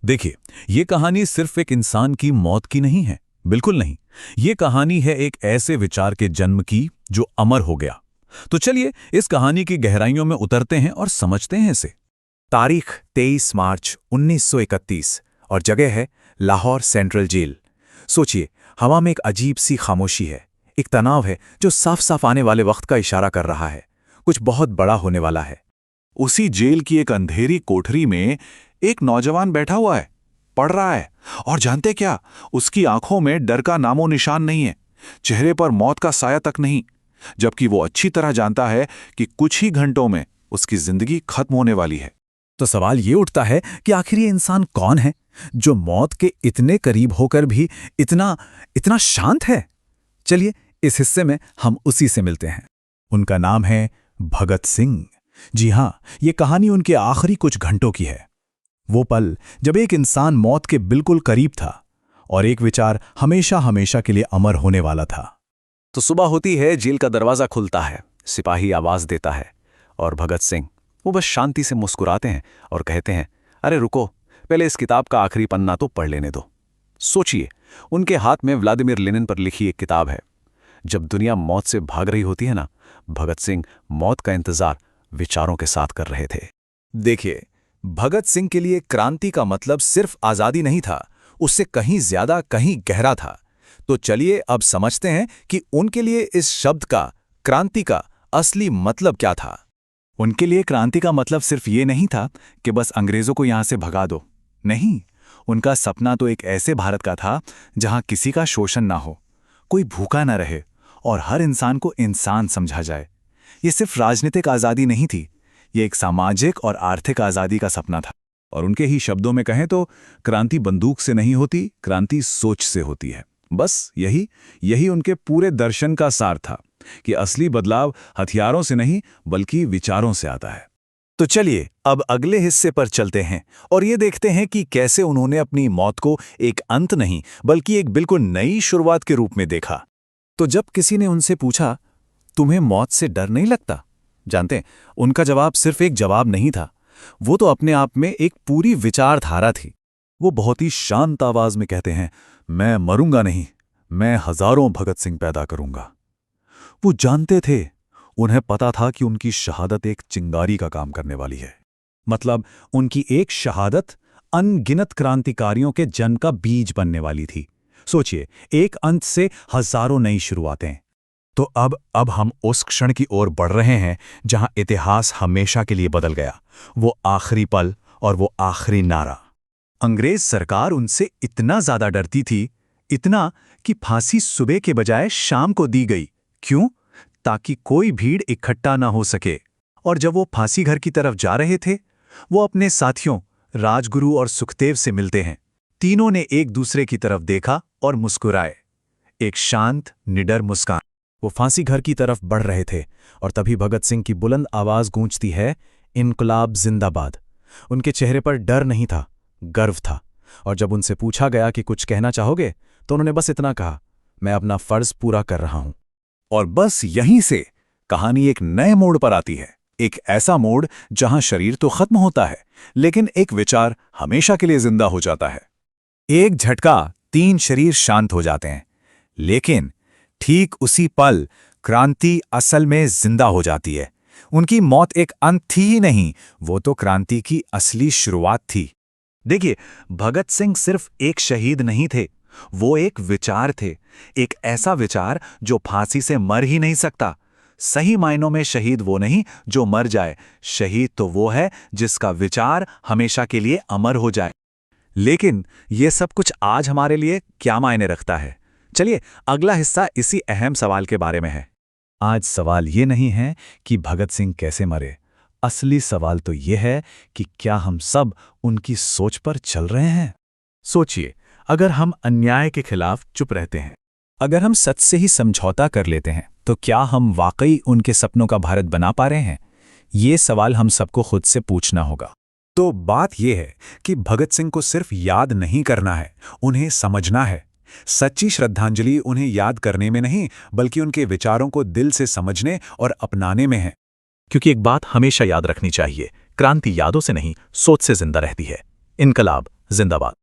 देखिए, ये कहानी सिर्फ एक इंसान की मौत की नहीं है, बिल्कुल नहीं। ये कहानी है एक ऐसे विचार के जन्म की जो अमर हो गया। तो चलिए इस कहानी की गहराइयों में उतरते हैं और समझते हैं इसे। तारीख 23 मार्च 1931 और जगह है लाहौर सेंट्रल जेल। सोचिए, हवा में एक अजीब सी खामोशी है, एक तनाव है जो साफ साफ आने वाले वक्त का इशारा कर रहा है। कुछ बहुत बड़ा होने वाला है। उसी जेल की एक अंधेरी कोठरी में एक नौजवान बैठा हुआ है, पढ़ रहा है। और जानते क्या, उसकी आंखों में डर का नामो निशान नहीं है, चेहरे पर मौत का साया तक नहीं, जबकि वो अच्छी तरह जानता है कि कुछ ही घंटों में उसकी जिंदगी खत्म होने वाली है। तो सवाल ये उठता है कि आखिर ये इंसान कौन है जो मौत के इतने करीब होकर भी इतना इतना शांत है। चलिए इस हिस्से में हम उसी से मिलते हैं। उनका नाम है भगत सिंह। जी हां, ये कहानी उनके आखिरी कुछ घंटों की है। वो पल जब एक इंसान मौत के बिल्कुल करीब था और एक विचार हमेशा हमेशा के लिए अमर होने वाला था। तो सुबह होती है, जेल का दरवाजा खुलता है, सिपाही आवाज देता है और भगत सिंह वो बस शांति से मुस्कुराते हैं और कहते हैं, अरे रुको, पहले इस किताब का आखिरी पन्ना तो पढ़ लेने दो। सोचिए, उनके हाथ में व्लादिमीर लेनिन पर लिखी एक किताब है। जब दुनिया मौत से भाग रही होती है ना, भगत सिंह मौत का इंतजार विचारों के साथ कर रहे थे। देखिए, भगत सिंह के लिए क्रांति का मतलब सिर्फ आजादी नहीं था, उससे कहीं ज्यादा, कहीं गहरा था। तो चलिए अब समझते हैं कि उनके लिए इस शब्द का, क्रांति का असली मतलब क्या था। उनके लिए क्रांति का मतलब सिर्फ ये नहीं था कि बस अंग्रेजों को यहां से भगा दो। नहीं, उनका सपना तो एक ऐसे भारत का था जहां किसी का शोषण ना हो, कोई भूखा ना रहे और हर इंसान को इंसान समझा जाए। ये सिर्फ राजनीतिक आज़ादी नहीं थी, ये एक सामाजिक और आर्थिक आज़ादी का सपना था। और उनके ही शब्दों में कहें तो क्रांति बंदूक से नहीं होती, क्रांति सोच से होती है। बस यही उनके पूरे दर्शन का सार था कि असली बदलाव हथियारों से नहीं बल्कि विचारों से आता है। तो चलिए अब अगले हिस्से पर चलते हैं और ये देखते हैं कि कैसे उन्होंने अपनी मौत को एक अंत नहीं बल्कि एक बिल्कुल नई शुरुआत के रूप में देखा। तो जब किसी ने उनसे पूछा, तुम्हें मौत से डर नहीं लगता? जानते हैं, उनका जवाब सिर्फ एक जवाब नहीं था, वो तो अपने आप में एक पूरी विचारधारा थी। वो बहुत ही शांत आवाज में कहते हैं, मैं मरूंगा नहीं, मैं हजारों भगत सिंह पैदा करूंगा। वो जानते थे, उन्हें पता था कि उनकी शहादत एक चिंगारी का काम करने वाली है। मतलब उनकी एक शहादत अनगिनत क्रांतिकारियों के जन्म का बीज बनने वाली थी। सोचिए, एक अंत से हजारों नई शुरुआतें। तो अब हम उस क्षण की ओर बढ़ रहे हैं जहां इतिहास हमेशा के लिए बदल गया। वो आखिरी पल और वो आखिरी नारा। अंग्रेज सरकार उनसे इतना ज्यादा डरती थी, इतना कि फांसी सुबह के बजाय शाम को दी गई। क्यों? ताकि कोई भीड़ इकट्ठा ना हो सके। और जब वो फांसी घर की तरफ जा रहे थे, वो अपने साथियों राजगुरु और सुखदेव से मिलते हैं। तीनों ने एक दूसरे की तरफ देखा और मुस्कुराए, एक शांत निडर मुस्कान। वो फांसी घर की तरफ बढ़ रहे थे और तभी भगत सिंह की बुलंद आवाज गूंजती है, इनकलाब जिंदाबाद। उनके चेहरे पर डर नहीं था, गर्व था। और जब उनसे पूछा गया कि कुछ कहना चाहोगे, तो उन्होंने बस इतना कहा, मैं अपना फर्ज पूरा कर रहा हूं। और बस यहीं से कहानी एक नए मोड़ पर आती है। एक ऐसा मोड़ जहां शरीर तो खत्म होता है, लेकिन एक विचार हमेशा के लिए जिंदा हो जाता है। एक झटका, 3 शरीर शांत हो जाते हैं, लेकिन ठीक उसी पल क्रांति असल में जिंदा हो जाती है। उनकी मौत एक अंत थी ही नहीं, वो तो क्रांति की असली शुरुआत थी। देखिए, भगत सिंह सिर्फ एक शहीद नहीं थे, वो एक विचार थे। एक ऐसा विचार जो फांसी से मर ही नहीं सकता। सही मायनों में शहीद वो नहीं जो मर जाए, शहीद तो वो है जिसका विचार हमेशा के लिए अमर हो जाए। लेकिन ये सब कुछ आज हमारे लिए क्या मायने रखता है? चलिए अगला हिस्सा इसी अहम सवाल के बारे में है। आज सवाल ये नहीं है कि भगत सिंह कैसे मरे, असली सवाल तो ये है कि क्या हम सब उनकी सोच पर चल रहे हैं? सोचिए, अगर हम अन्याय के खिलाफ चुप रहते हैं, अगर हम सच से ही समझौता कर लेते हैं, तो क्या हम वाकई उनके सपनों का भारत बना पा रहे हैं? ये सवाल हम सबको खुद से पूछना होगा। तो बात यह है कि भगत सिंह को सिर्फ याद नहीं करना है, उन्हें समझना है। सच्ची श्रद्धांजलि उन्हें याद करने में नहीं, बल्कि उनके विचारों को दिल से समझने और अपनाने में है। क्योंकि एक बात हमेशा याद रखनी चाहिए, क्रांति यादों से नहीं, सोच से जिंदा रहती है। इनकलाब जिंदाबाद।